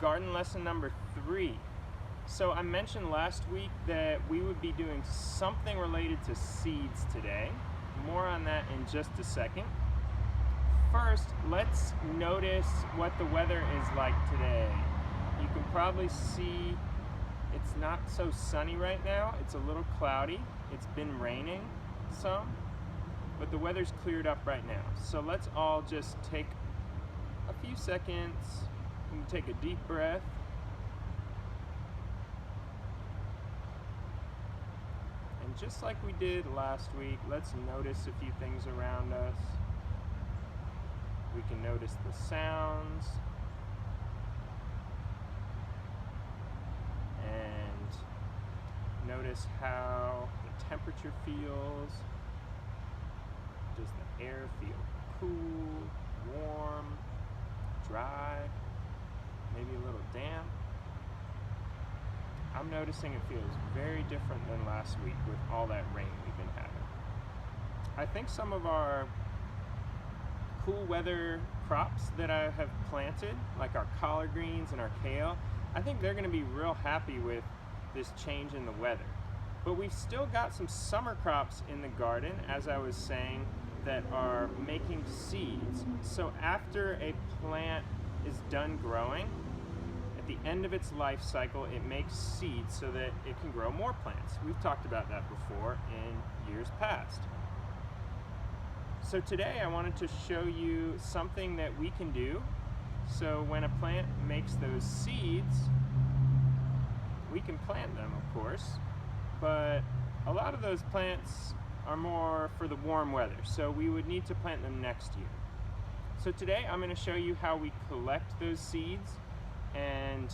garden lesson number 3. So I mentioned last week that we would be doing something related to seeds today. More on that in just a second. First, let's notice what the weather is like today. You can probably see it's not so sunny right now. It's a little cloudy. It's been raining some, but the weather's cleared up right now. So let's all just take a few seconds and take a deep breath. And just like we did last week, let's notice a few things around us. We can notice the sounds and notice how the temperature feels. Does the air feel cool, warm, dry, maybe a little damp? I'm noticing it feels very different than last week with all that rain we've been having. I think some of our cool weather crops that I have planted, like our collard greens and our kale, I think they're going to be real happy with this change in the weather. But we've still got some summer crops in the garden, as I was saying, that are making seeds. So after a plant is done growing, at the end of its life cycle, it makes seeds so that it can grow more plants. We've talked about that before in years past. So today I wanted to show you something that we can do. So when a plant makes those seeds, we can plant them, of course, but a lot of those plants are more for the warm weather, so we would need to plant them next year. So today I'm going to show you how we collect those seeds and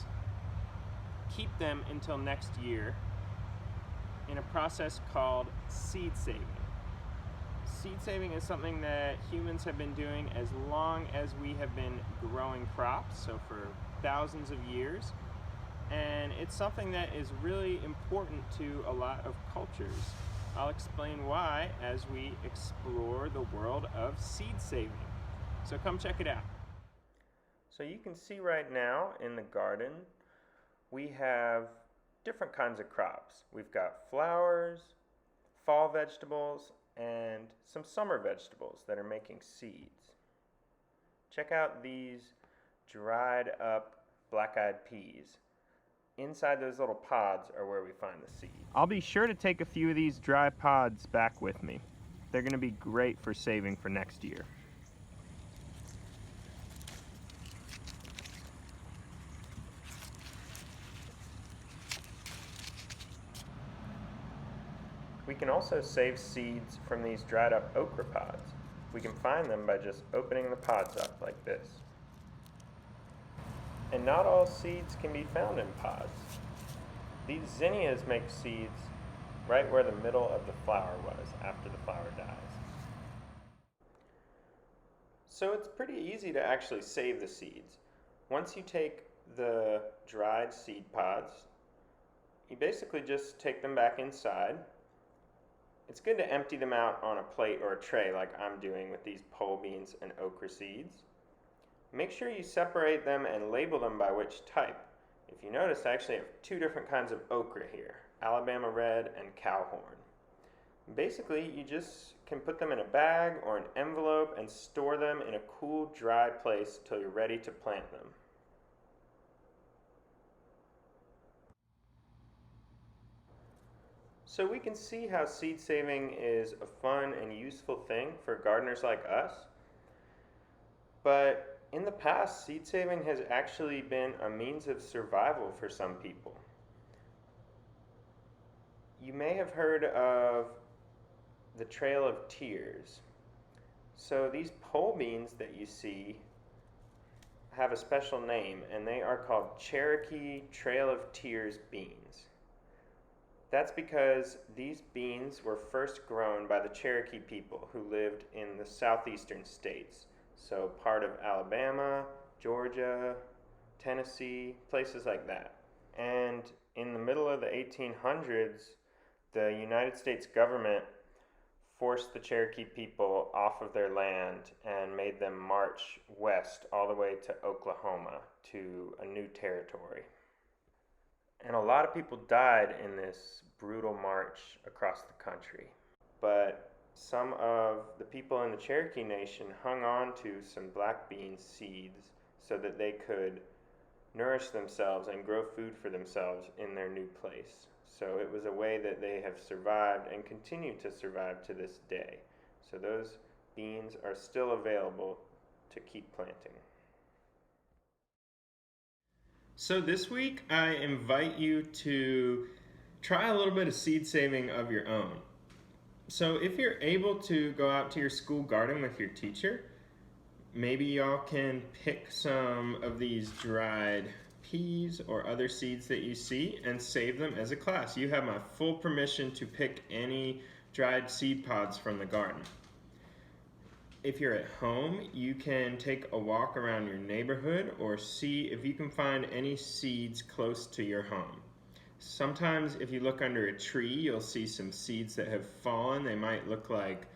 keep them until next year in a process called seed saving. Seed saving is something that humans have been doing as long as we have been growing crops, so for thousands of years. And it's something that is really important to a lot of cultures. I'll explain why as we explore the world of seed saving. So come check it out. So you can see right now in the garden, we have different kinds of crops. We've got flowers, fall vegetables, and some summer vegetables that are making seeds. Check out these dried up black-eyed peas. Inside those little pods are where we find the seeds. I'll be sure to take a few of these dry pods back with me. They're going to be great for saving for next year. We can also save seeds from these dried up okra pods. We can find them by just opening the pods up like this. And not all seeds can be found in pods. These zinnias make seeds right where the middle of the flower was after the flower dies. So it's pretty easy to actually save the seeds. Once you take the dried seed pods, you basically just take them back inside. It's good to empty them out on a plate or a tray like I'm doing with these pole beans and okra seeds. Make sure you separate them and label them by which type. If you notice, I actually have 2 different kinds of okra here, Alabama red and cowhorn. Basically, you just can put them in a bag or an envelope and store them in a cool, dry place till you're ready to plant them. So we can see how seed saving is a fun and useful thing for gardeners like us. But in the past, seed saving has actually been a means of survival for some people. You may have heard of the Trail of Tears. So these pole beans that you see have a special name, and they are called Cherokee Trail of Tears beans. That's because these beans were first grown by the Cherokee people who lived in the southeastern states, so part of Alabama, Georgia, Tennessee, places like that. And in the middle of the 1800s, the United States government forced the Cherokee people off of their land and made them march west all the way to Oklahoma to a new territory. And a lot of people died in this brutal march across the country. But some of the people in the Cherokee Nation hung on to some black bean seeds so that they could nourish themselves and grow food for themselves in their new place. So it was a way that they have survived and continue to survive to this day. So those beans are still available to keep planting. So this week I invite you to try a little bit of seed saving of your own. So if you're able to go out to your school garden with your teacher, maybe y'all can pick some of these dried peas or other seeds that you see and save them as a class. You have my full permission to pick any dried seed pods from the garden. If you're at home, you can take a walk around your neighborhood or see if you can find any seeds close to your home. Sometimes if you look under a tree, you'll see some seeds that have fallen. They might look like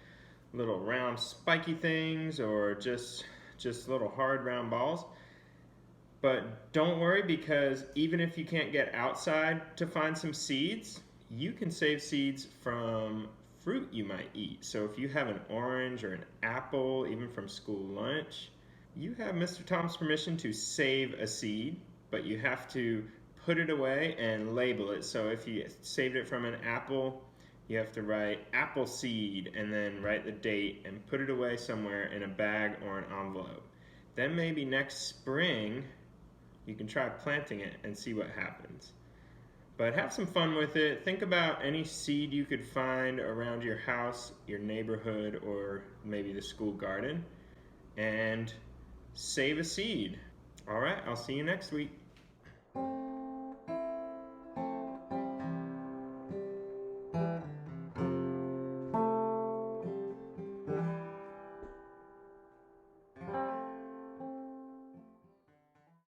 little round spiky things or just little hard round balls. But don't worry, because even if you can't get outside to find some seeds, you can save seeds from fruit you might eat. So if you have an orange or an apple, even from school lunch, you have Mr. Tom's permission to save a seed, but you have to put it away and label it. So if you saved it from an apple, you have to write apple seed and then write the date and put it away somewhere in a bag or an envelope. Then maybe next spring you can try planting it and see what happens. But have some fun with it. Think about any seed you could find around your house, your neighborhood, or maybe the school garden, and save a seed. All right, I'll see you next week.